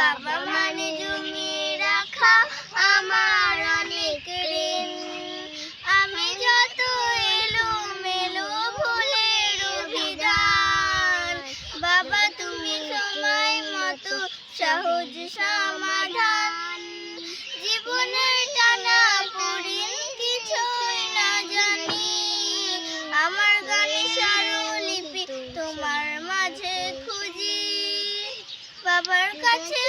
বাবা মানে জমিয়ে রাখা আমার অনেক ঋণ। আমি যত এলোমেলো ভুলের অভিধান, বাবা তুমি সময় মতো সহজ সমাধান। জীবনের টানা পড়িন কিছুই না জানি, আমার গানে স্বরলিপি তোমার মাঝে খুঁজি। বাবার কাছে